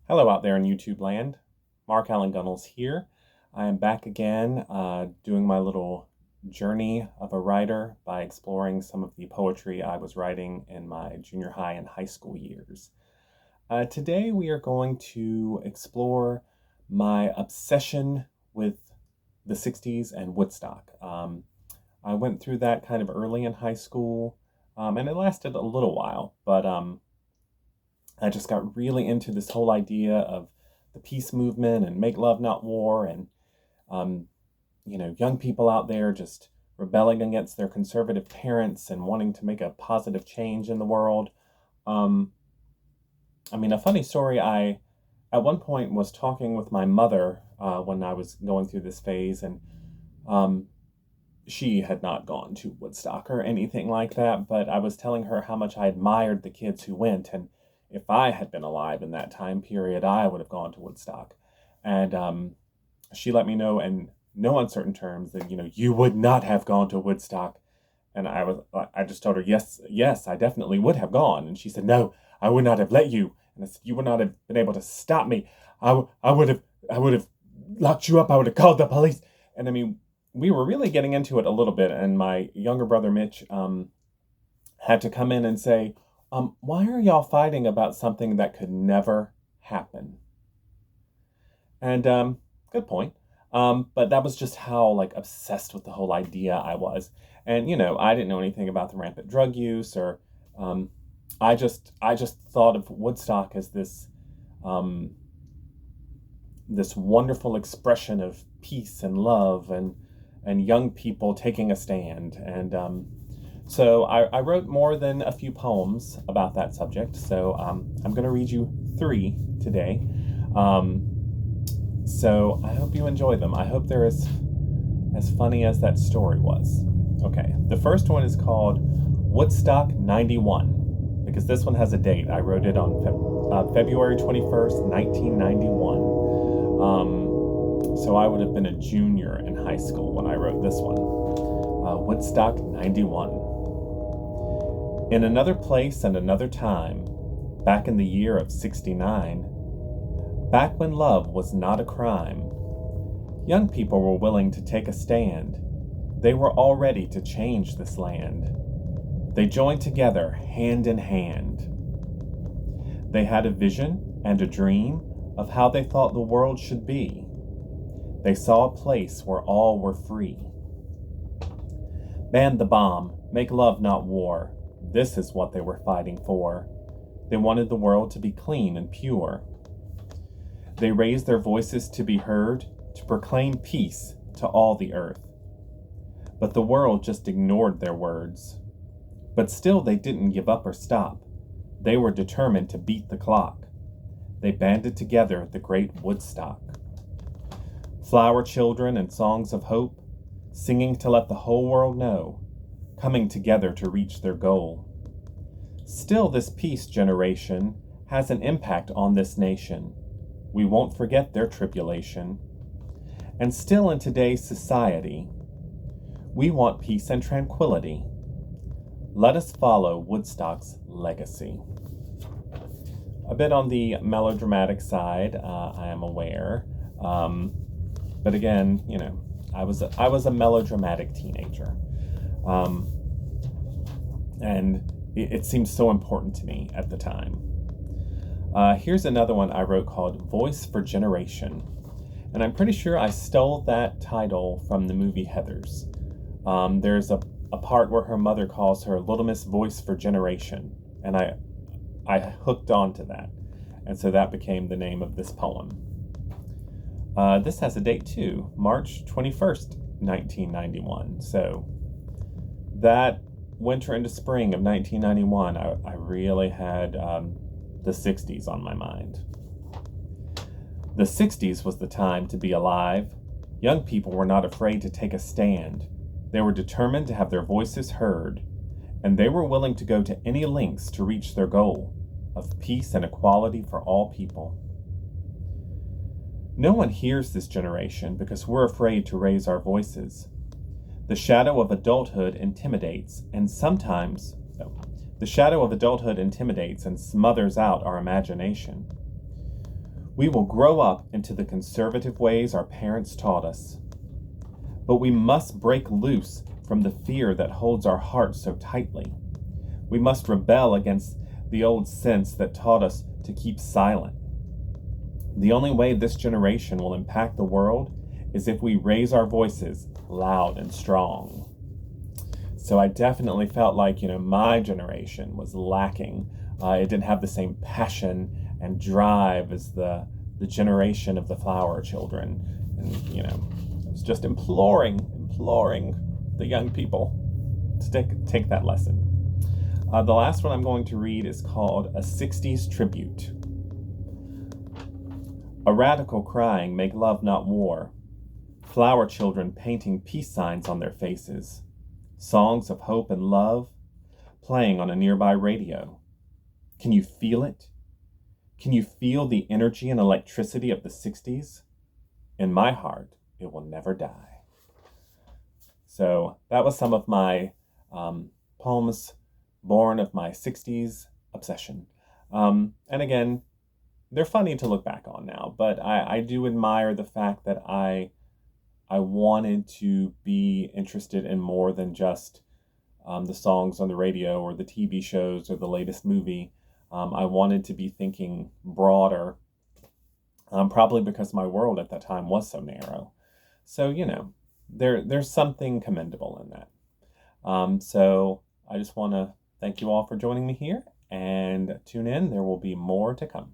Hello out there in YouTube land. Mark Allen Gunnels here. I am back again doing my little journey of a writer by exploring some of the poetry I was writing in my junior high and high school years. Today we are going to explore my obsession with the 60s and Woodstock. I went through that kind of early in high school, and it lasted a little while, but I just got really into this whole idea of the peace movement and make love, not war, and um, young people out there just rebelling against their conservative parents and wanting to make a positive change in the world. Um, a funny story. I at one point was talking with my mother when I was going through this phase, and um, she had not gone to Woodstock or anything like that, but I was telling her how much I admired the kids who went, and if I had been alive in that time period, I would have gone to Woodstock. And she let me know in no uncertain terms that, you would not have gone to Woodstock. And I just told her, yes, I definitely would have gone. And she said, no, I would not have let you. And I said, you would not have been able to stop me. I would have locked you up. I would have called the police. And we were really getting into it a little bit, and my younger brother Mitch had to come in and say, why are y'all fighting about something that could never happen? And good point. But that was just how obsessed with the whole idea I was. And I didn't know anything about the rampant drug use, or I just thought of Woodstock as this wonderful expression of peace and love and young people taking a stand. And so I wrote more than a few poems about that subject. So I'm going to read you 3 today. So I hope you enjoy them. I hope they're as funny as that story was. Okay, the first one is called Woodstock 91, because this one has a date. I wrote it on February 21st, 1991. So I would have been a junior in high school when I wrote this one. Woodstock 91. In another place and another time, back in the year of 69, back when love was not a crime, young people were willing to take a stand. They were all ready to change this land. They joined together hand in hand. They had a vision and a dream of how they thought the world should be. They saw a place where all were free. Ban the bomb, make love not war. This is what they were fighting for. They wanted the world to be clean and pure. They raised their voices to be heard, to proclaim peace to all the earth. But the world just ignored their words. But still they didn't give up or stop. They were determined to beat the clock. They banded together at the great Woodstock. Flower children and songs of hope, singing to let the whole world know, coming together to reach their goal. Still, this peace generation has an impact on this nation. We won't forget their tribulation. And still in today's society, we want peace and tranquility. Let us follow Woodstock's legacy. A bit on the melodramatic side, I am aware. But again, I was a melodramatic teenager. And it seemed so important to me at the time. Here's another one I wrote called Voice for Generation. And I'm pretty sure I stole that title from the movie Heathers. There's a part where her mother calls her Little Miss Voice for Generation. And I hooked onto that. And so that became the name of this poem. This has a date too, March 21st, 1991. So that winter into spring of 1991, I really had the 60s on my mind. The 60s was the time to be alive. Young people were not afraid to take a stand. They were determined to have their voices heard, and they were willing to go to any lengths to reach their goal of peace and equality for all people. No one hears this generation because we're afraid to raise our voices. The shadow of adulthood intimidates and smothers out our imagination. We will grow up into the conservative ways our parents taught us. But we must break loose from the fear that holds our hearts so tightly. We must rebel against the old sense that taught us to keep silent. The only way this generation will impact the world is if we raise our voices loud and strong. So I definitely felt like, my generation was lacking. It didn't have the same passion and drive as the generation of the flower children. And, I was just imploring the young people to take that lesson. The last one I'm going to read is called A 60s Tribute. A radical crying, make love not war. Flower children painting peace signs on their faces. Songs of hope and love playing on a nearby radio. Can you feel it? Can you feel the energy and electricity of the 60s? In my heart, it will never die. So that was some of my poems born of my 60s obsession. And again, they're funny to look back on now, but I do admire the fact that I wanted to be interested in more than just the songs on the radio or the TV shows or the latest movie. I wanted to be thinking broader, probably because my world at that time was so narrow. So, there's something commendable in that. So I just want to thank you all for joining me here, and tune in. There will be more to come.